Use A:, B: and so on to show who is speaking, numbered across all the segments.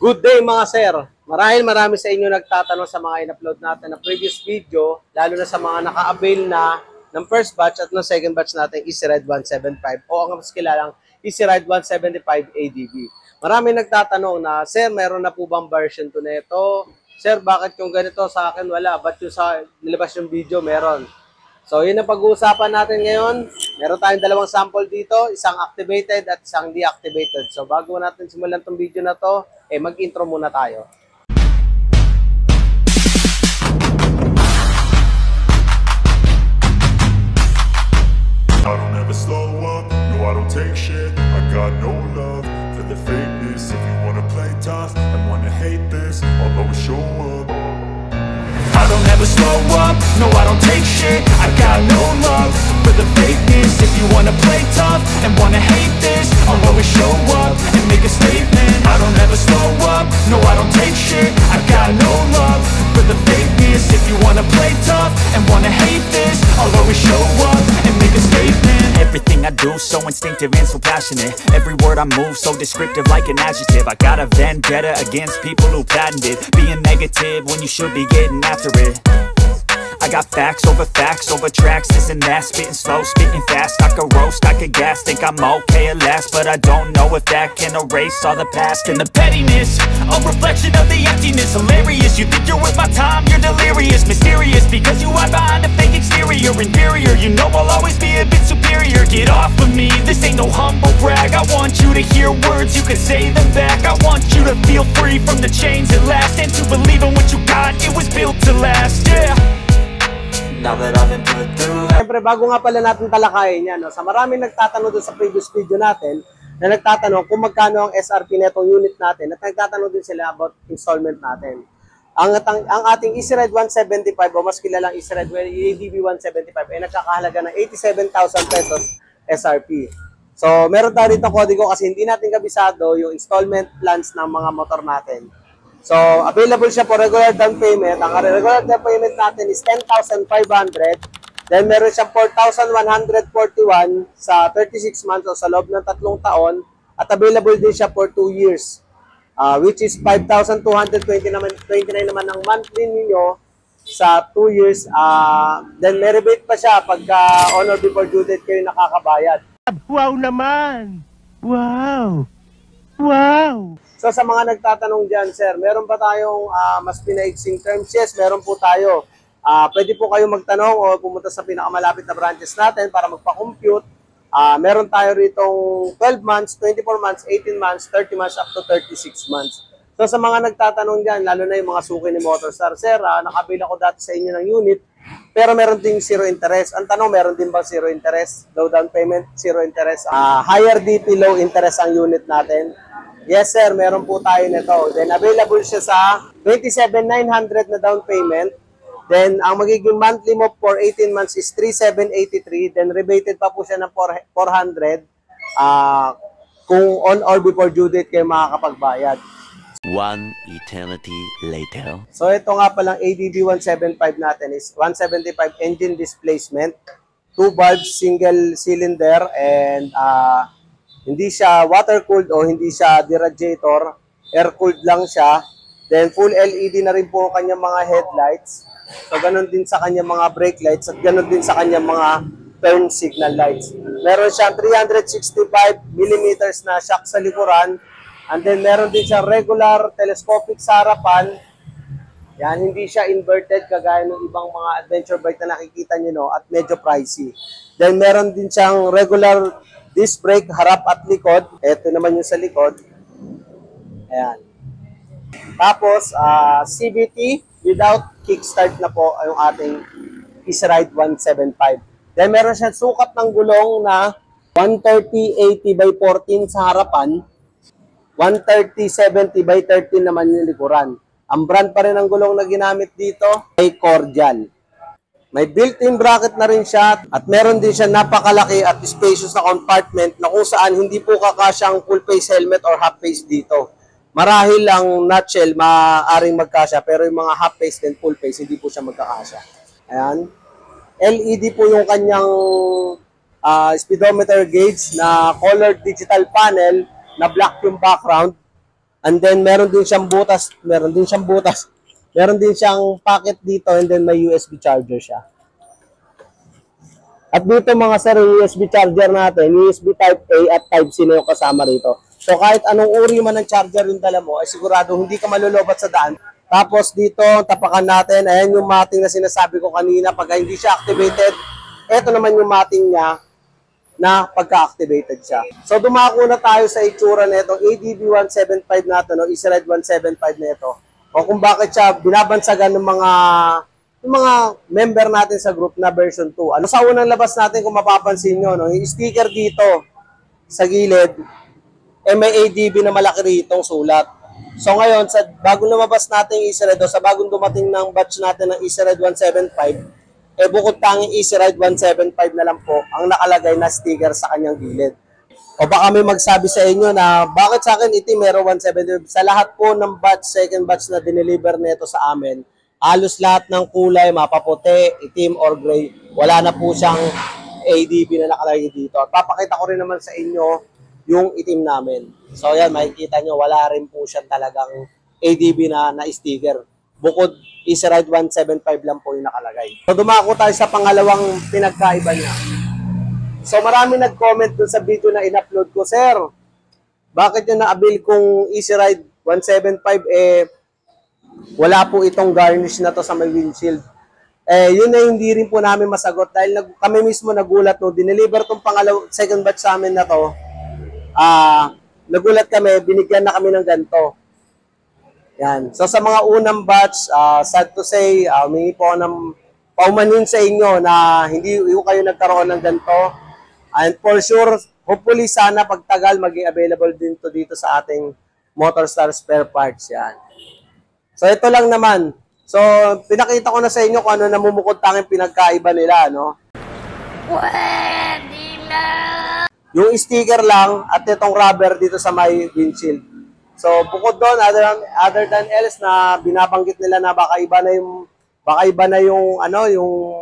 A: Good day mga sir! Marami sa inyo nagtatanong sa mga in-upload natin na previous video, lalo na sa mga naka-avail na ng first batch at ng second batch natin EasyRide 175 o ang mas kilalang EasyRide 175 ADV. Marami nagtatanong na, sir, meron na po bang version 2 na ito? Sir, bakit yung ganito sa akin wala? Ba't yung sa nilabas yung video meron? So, yun ang pag-uusapan natin ngayon. Meron tayong dalawang sample dito, isang activated at isang deactivated. So, bago natin simulan tong video na to, mag-intro muna tayo.
B: I don't ever slow up, no I don't take shit. I got no love for the fakeness. If you wanna play tough and wanna hate this, I'll always show up. I don't ever slow up, no I don't take shit. I got no love for the fakeness. If you wanna play tough and wanna hate this, I'll always show up and make a statement. I don't ever slow up, no I don't take shit. I got no love for the fakeness. If you wanna play tough and wanna hate this, I'll always show up and make a statement.
C: Everything I do so instinctive and so passionate. Every word I move so descriptive like an adjective. I got a vendetta against people who patented being negative when you should be getting after it. I got facts over tracks, this and that. Spitting slow, spitting fast. I could roast, I could gas. Think I'm okay at last, but I don't know if that can erase all the past. And the pettiness, a reflection of the emptiness. Hilarious, you think you're worth my time, you're delirious. Mysterious, because you hide behind a fake exterior. Inferior, you know I'll always be a bit superior. Get off of me, this ain't no humble brag. I want you to hear words, you can say them back. I want you to feel free from the chains at last, and to believe in what you got, it was built to last, yeah. Now that I've been put through.
A: Siyempre, bago nga pala natin talakayin yan, no? Sa maraming nagtatanong doon sa previous video natin, na nagtatanong kung magkano ang SRP na itong unit natin, at nagtatanong din sila about installment natin. Ang ating EasyRide 175 o mas kilalang EasyRide ADV 175 ay nagkakahalaga ng 87,000 pesos SRP. So, meron tayo rito kodigo kasi hindi natin kabisado yung installment plans ng mga motor natin. So, available siya for regular down payment. Ang regular down payment natin is 10,500. Then, meron siyang 4,141 sa 36 months o sa loob ng 3 taon. At available din siya for 2 years. Which is 5,229 naman ang monthly ninyo sa 2 years. Then, may rebate pa siya pagka on or before due date kayo nakakabayad.
D: Wow naman! Wow! Wow!
A: So sa mga nagtatanong dyan, sir, meron ba tayong mas pinaigsing terms? Yes, meron po tayo. Pwede po kayo magtanong o pumunta sa pinakamalapit na branches natin para magpa-compute. Meron tayo ritong 12 months, 24 months, 18 months, 30 months, up to 36 months. So sa mga nagtatanong dyan, lalo na yung mga suki ni Motorstar, sir, nakabila ko dati sa inyo ng unit, pero meron ding zero interest. Ang tanong, meron din ba zero interest? Low down payment, zero interest. Higher DP, low interest ang unit natin. Yes, sir. Meron po tayo nito. Then, available siya sa 27,900 na down payment. Then, ang magiging monthly mo for 18 months is 3,783. Then, rebated pa po siya ng 400 kung on or before due date kayo makakapagbayad.
E: One eternity later.
A: So, ito nga palang ADV 175 natin is 175 engine displacement, 2 valves, single cylinder, and hindi siya water-cooled o hindi siya diradiator. Air-cooled lang siya. Then, full LED na rin po kanyang mga headlights. So, ganun din sa kanyang mga brake lights at ganun din sa kanyang mga turn signal lights. Meron siyang 365 mm na shock sa likuran. And then, meron din siyang regular telescopic sa harapan. Yan, hindi siya inverted kagaya ng ibang mga adventure bike na nakikita nyo, no? At medyo pricey. Then, meron din siyang regular disc brake, harap at likod. Ito naman yung sa likod. Ayan. Tapos, CVT without kickstart na po yung ating EasyRide 175. Then, meron siyang sukat ng gulong na 130/80 by 14 sa harapan. 130/70 by 13 naman yung likuran. Ang brand pa rin ng gulong na ginamit dito ay Cordial. May built-in bracket na rin siya at meron din siya napakalaki at spacious na compartment na kung saan hindi po kakasyang full face helmet or half face dito. Marahil ang nutshell maaaring magkasya pero yung mga half face and full face hindi po siya magkakasya. Ayan. LED po yung kanyang speedometer gauge na colored digital panel na black yung background. And then, meron din siyang butas. Meron din siyang pocket dito and then may USB charger siya. At dito mga sir, yung USB charger natin, USB Type-A at Type-C na yung kasama rito. So kahit anong uri man ng charger yung dala mo, ay sigurado hindi ka malulobat sa daan. Tapos dito, tapakan natin, ayan yung mating na sinasabi ko kanina, pagka hindi siya activated, eto naman yung mating niya na pagka-activated siya. So dumako na tayo sa itsura na itong ADB175 natin, o Easy-Ride 175 na ito. O kung bakit siya binabansagan ng mga member natin sa group na version 2. Ano sa unang labas natin kung mapapansin nyo, no? Yung sticker dito sa gilid, may ADB na malaki rito sulat. So ngayon, sa bagong lumabas natin yung Easy-Ride, o sa bagong dumating ng batch natin ng Easy-Ride 175, bukod tanging Easy-Ride 175 na lang po ang nakalagay na sticker sa kanyang gilid. O baka may magsabi sa inyo na bakit sa akin itim meron 175? Sa lahat po ng batch, second batch na dineliver nito sa amin, halos lahat ng kulay, mapaputi, itim or gray, wala na po siyang ADB na nakalagay dito. At papakita ko rin naman sa inyo yung itim namin. So yan, makikita nyo, wala rin po siya talagang ADB na sticker. Bukod Easy-Ride 175 lang po yung nakalagay. So dumako tayo sa pangalawang pinagkaiba niya. So marami nag-comment dun sa video na in-upload ko, Sir, bakit yung na-avail kong Easy-Ride 175 wala po itong garnish na to sa may windshield. Yun na hindi rin po namin masagot dahil kami mismo nagulat no, dineliver tong second batch sa amin na to. Nagulat kami, binigyan na kami ng ganito. Yan. So sa mga unang batch, sad to say, humingi po ng paumanhin sa inyo na hindi yung kayo nagkaroon ng ganito. And for sure, hopefully sana pagtagal maging available din to dito sa ating MotorStar spare parts. Yan. So ito lang naman. So pinakita ko na sa inyo kung ano namumukod tanging pinagkaiba nila, no? Pwede na! Yung sticker lang at itong rubber dito sa may windshield. So bukod doon, other than else na binabanggit nila na baka iba na yung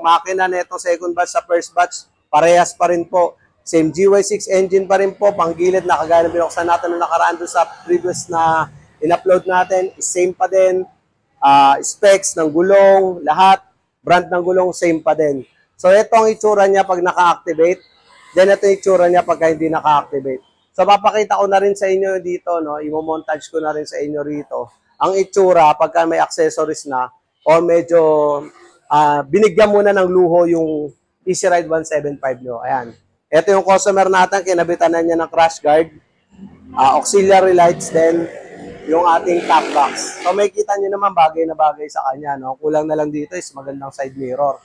A: makina nito second batch sa first batch, parehas pa rin po. Same GY6 engine pa rin po, panggilid na kagaya na binuksan natin na nakaraan doon sa previous na in-upload natin, same pa din. Specs ng gulong, lahat, brand ng gulong, same pa din. So ito ang itsura niya pag naka-activate, then ito yung itsura niya pag hindi naka-activate. So papakita ko na rin sa inyo dito, no, i-montage ko na rin sa inyo rito, ang itsura pagka may accessories na, o medyo binigyan muna ng luho yung Easy-Ride 175 nyo. Ayan. Ito yung customer natin, kinabitan na niya ng crash guard, auxiliary lights, then yung ating top box. So may kita nyo naman bagay na bagay sa kanya. No? Kulang na lang dito is magandang side mirror.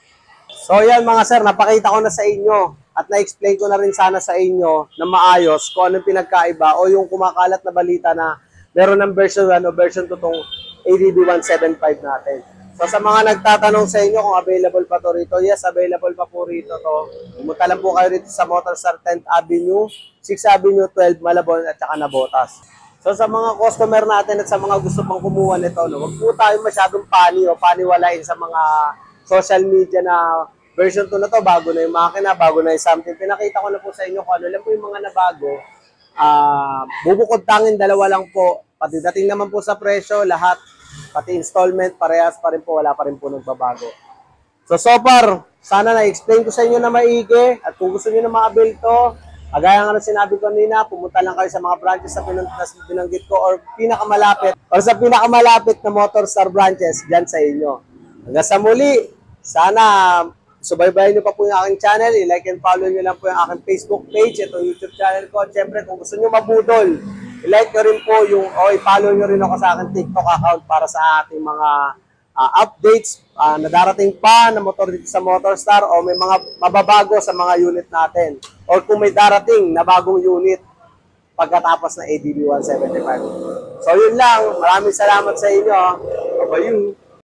A: So yan mga sir, napakita ko na sa inyo at na-explain ko na rin sana sa inyo na maayos kung anong pinagkaiba o yung kumakalat na balita na meron ng version 1 o version 2 itong ADB 175 natin. So sa mga nagtatanong sa inyo kung available pa to rito, yes, available pa po rito to. Pumunta lang po kayo rito sa MotorStar 10th Avenue, 6th Avenue, 12 Malabon at saka Nabotas. So sa mga customer natin at sa mga gusto pang kumuha nito, no, wag po tayo masyadong paniwalain sa mga social media na version 2 na to, bago na yung makina, bago na yung something. Pinakita ko na po sa inyo kung ano lang po yung mga nabago. Bubukod tangin, dalawa lang po. Pati dating naman po sa presyo, lahat. Pati installment, parehas pa rin po, wala pa rin po nagbabago. So far, sana na-explain ko sa inyo na maigi. At kung gusto niyo na ma-avail to, kagaya nga na sinabi ko kanina, pumunta lang kayo sa mga branches na binanggit ko or pinakamalapit, or sa pinakamalapit na MotorStar branches dyan sa inyo. Hanggang sa muli, sana subaybayan nyo pa po yung aking channel, i-like and follow nyo lang po yung aking Facebook page, ito YouTube channel ko. Siyempre, kung gusto nyo mabudol, i-like nyo rin po yung, o i-follow nyo rin ako sa aking TikTok account para sa ating mga updates na darating pa na motor dito sa MotorStar o may mga mababago sa mga unit natin. Or kung may darating na bagong unit pagkatapos na ADB 175. So yun lang, maraming salamat sa inyo. Bye-bye.